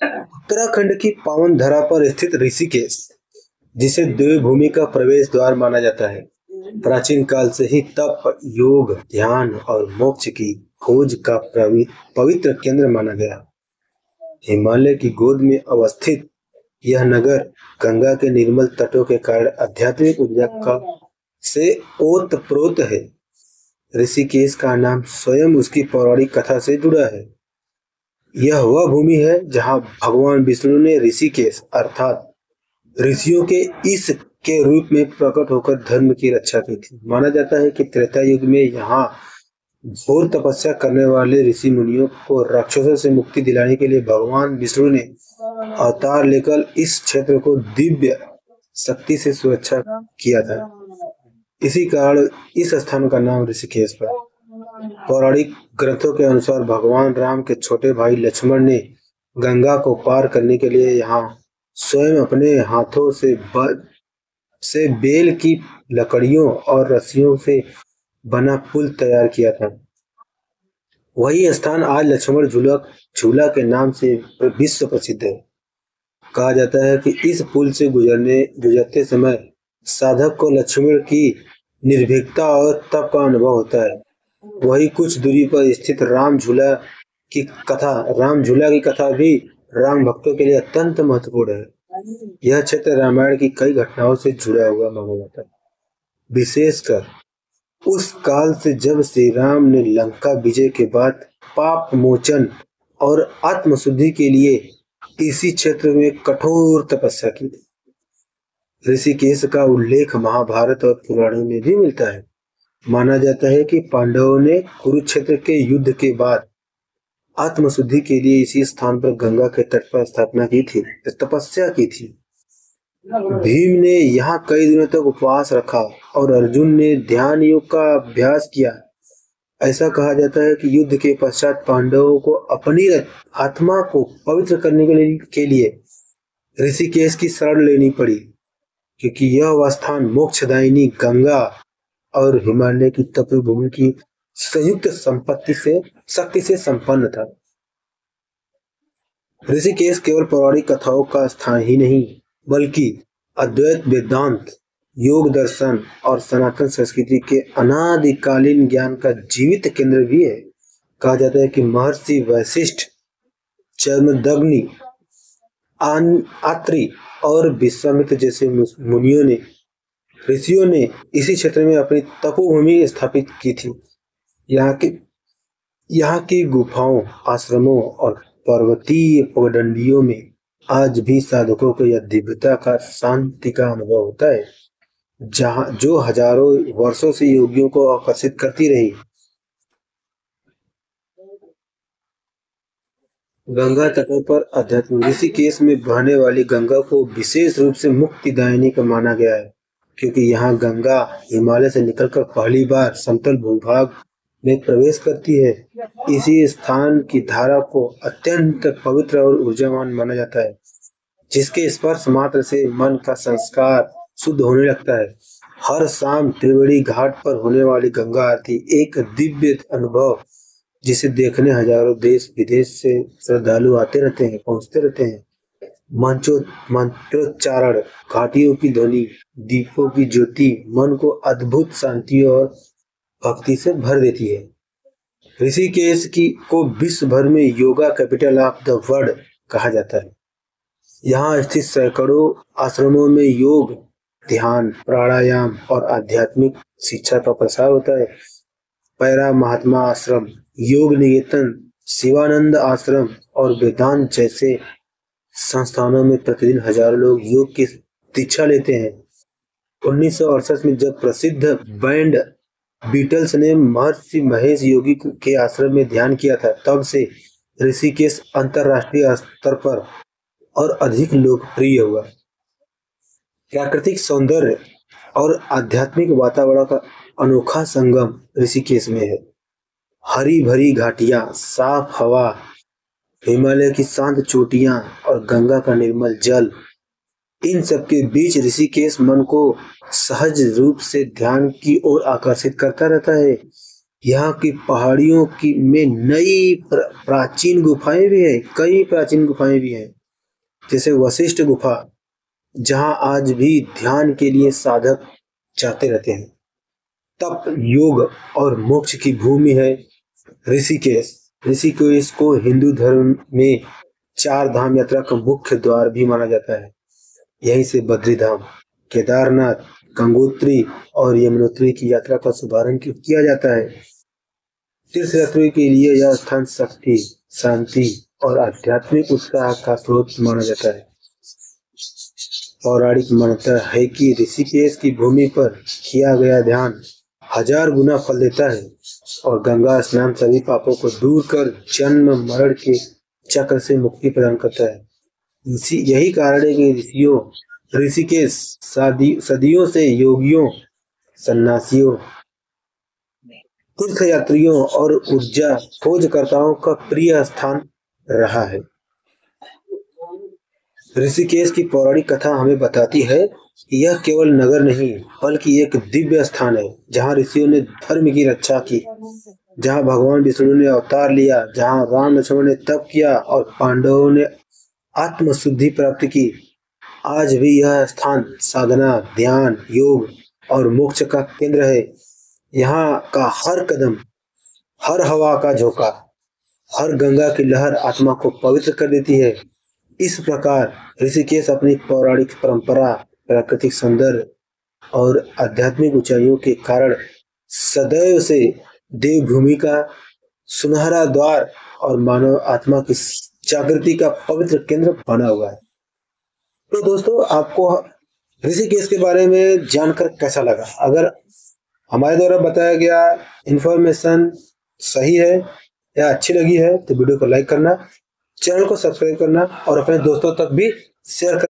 उत्तराखंड की पावन धरा पर स्थित ऋषिकेश, जिसे देवभूमि का प्रवेश द्वार माना जाता है, प्राचीन काल से ही तप, योग, ध्यान और मोक्ष की खोज का पवित्र केंद्र माना गया। हिमालय की गोद में अवस्थित यह नगर गंगा के निर्मल तटों के कारण आध्यात्मिक ऊर्जा का से ओतप्रोत है। ऋषिकेश का नाम स्वयं उसकी पौराणिक कथा से जुड़ा है। यह वह भूमि है जहां भगवान विष्णु ने ऋषिकेश अर्थात ऋषियों के इस के रूप में प्रकट होकर धर्म की रक्षा की थी। माना जाता है कि त्रेता युग में यहाँ घोर तपस्या करने वाले ऋषि मुनियों को राक्षसों से मुक्ति दिलाने के लिए भगवान विष्णु ने अवतार लेकर इस क्षेत्र को दिव्य शक्ति से सुरक्षा किया था। इसी कारण इस स्थान का नाम ऋषिकेश पड़ा। पौराणिक ग्रंथों के अनुसार भगवान राम के छोटे भाई लक्ष्मण ने गंगा को पार करने के लिए यहाँ स्वयं अपने हाथों से बेल की लकड़ियों और रस्सियों से बना पुल तैयार किया था। वही स्थान आज लक्ष्मण झूला के नाम से विश्व प्रसिद्ध है। कहा जाता है कि इस पुल से गुजरते समय साधक को लक्ष्मण की निर्भीकता और तप का अनुभव होता है। वही कुछ दूरी पर स्थित राम झूला की कथा भी राम भक्तों के लिए अत्यंत महत्वपूर्ण है। यह क्षेत्र रामायण की कई घटनाओं से जुड़ा हुआ माना जाता है, विशेषकर उस काल से जब श्री राम ने लंका विजय के बाद पाप मोचन और आत्मशुद्धि के लिए इसी क्षेत्र में कठोर तपस्या की थी। ऋषिकेश का उल्लेख महाभारत और पुराणों में भी मिलता है। माना जाता है कि पांडवों ने कुरुक्षेत्र के युद्ध के बाद आत्मशुद्धि के लिए इसी स्थान पर गंगा के तट पर स्थापना की थी, तपस्या की थी। भीम ने यहाँ कई दिनों तक उपवास रखा और अर्जुन ने ध्यान योग का अभ्यास किया। ऐसा कहा जाता है कि युद्ध के पश्चात पांडवों को अपनी आत्मा को पवित्र करने के लिए ऋषिकेश की शरण लेनी पड़ी, क्योंकि यह स्थान मोक्षदायिनी गंगा और हिमालय की तपोभूमि की संयुक्त शक्ति से संपन्न था। ऋषिकेश केवल पौराणिक कथाओं का स्थान ही नहीं, बल्कि अद्वैत वेदांत, योग दर्शन और सनातन संस्कृति के अनादिकालीन ज्ञान का जीवित केंद्र भी है। कहा जाता है कि महर्षि वशिष्ठ, जमदग्नि, आत्रि और विश्वामित्र जैसे ऋषियों ने इसी क्षेत्र में अपनी तपोभूमि स्थापित की थी। यहाँ की गुफाओं, आश्रमों और पर्वतीय पगडंडियों में आज भी साधकों को यह दिव्यता का शांति का अनुभव होता है, जो हजारों वर्षों से योगियों को आकर्षित करती रही। गंगा तटों पर अध्यात्म ऋषिकेश में बहने वाली गंगा को विशेष रूप से मुक्तिदायिनी का माना गया है, क्योंकि यहाँ गंगा हिमालय से निकलकर पहली बार समतल भूभाग में प्रवेश करती है। इसी स्थान की धारा को अत्यंत पवित्र और ऊर्जावान माना जाता है, जिसके स्पर्श मात्र से मन का संस्कार शुद्ध होने लगता है। हर शाम त्रिवेणी घाट पर होने वाली गंगा आरती एक दिव्य अनुभव, जिसे देखने हजारों देश विदेश से श्रद्धालु पहुंचते रहते हैं। मंत्रोच्चारण, घाटियों की ध्वनि, दीपों की ज्योति मन को अद्भुत शांति और भक्ति से भर देती है। ऋषिकेश को विश्व भर में yoga capital of the world कहा जाता है। यहाँ स्थित सैकड़ों आश्रमों में योग, ध्यान, प्राणायाम और आध्यात्मिक शिक्षा का प्रसार होता है। पैरा महात्मा आश्रम, योग निकेतन, शिवानंद आश्रम और वेदांत जैसे संस्थानों में प्रतिदिन हजारों लोग योग की दीक्षा लेते हैं। 1968 में जब प्रसिद्ध बैंड बीटल्स ने महर्षि महेश योगी के आश्रम में ध्यान किया था, तब से ऋषिकेश अंतरराष्ट्रीय स्तर पर और अधिक लोकप्रिय हुआ। प्राकृतिक सौंदर्य और आध्यात्मिक वातावरण का अनोखा संगम ऋषिकेश में है। हरी भरी घाटियां, साफ हवा, हिमालय की शांत चोटियां और गंगा का निर्मल जल, इन सब के बीच ऋषिकेश मन को सहज रूप से ध्यान की ओर आकर्षित करता रहता है। यहाँ की पहाड़ियों की में नई प्राचीन गुफाएं भी हैं, कई प्राचीन गुफाएं भी हैं, जैसे वशिष्ठ गुफा, जहाँ आज भी ध्यान के लिए साधक जाते रहते हैं। तप, योग और मोक्ष की भूमि है ऋषिकेश। ऋषिकेश को हिंदू धर्म में 4 धाम यात्रा का मुख्य द्वार भी माना जाता है। यहीं से बद्रीधाम, केदारनाथ, गंगोत्री और यमुनोत्री की यात्रा का शुभारंभ किया जाता है। तीर्थयात्रियों के लिए यह स्थान शक्ति, शांति और आध्यात्मिक उत्साह का स्रोत माना जाता है। पौराणिक मान्यता है कि ऋषिकेश की भूमि पर किया गया ध्यान 1000 गुना फल देता है और गंगा स्नान सभी पापों को दूर कर जन्म मरण के चक्र से मुक्ति प्रदान करता है। यही कारण है कि ऋषिकेश सदियों से योगियों, सन्यासियों, तीर्थयात्रियों और ऊर्जा खोजकर्ताओं का प्रिय स्थान रहा है। ऋषिकेश की पौराणिक कथा हमें बताती है कि यह केवल नगर नहीं बल्कि एक दिव्य स्थान है, जहाँ ऋषियों ने धर्म की रक्षा की, जहाँ भगवान विष्णु ने अवतार लिया, जहाँ राम लक्ष्मण ने तप किया और पांडवों ने आत्मशुद्धि प्राप्त की। आज भी यह स्थान साधना, ध्यान, योग और मोक्ष का केंद्र है। यहाँ का हर कदम, हर हवा का झोंका, हर गंगा की लहर आत्मा को पवित्र कर देती है। इस प्रकार ऋषिकेश अपनी पौराणिक परंपरा, प्राकृतिक सौंदर्य और आध्यात्मिक ऊंचाइयों के कारण सदैव से देवभूमि का सुनहरा द्वार और मानव आत्मा की जागृति का पवित्र केंद्र बना हुआ है। तो दोस्तों, आपको ऋषिकेश के बारे में जानकर कैसा लगा? अगर हमारे द्वारा बताया गया इंफॉर्मेशन सही है या अच्छी लगी है तो वीडियो को लाइक करना, चैनल को सब्सक्राइब करना और अपने दोस्तों तक भी शेयर करना।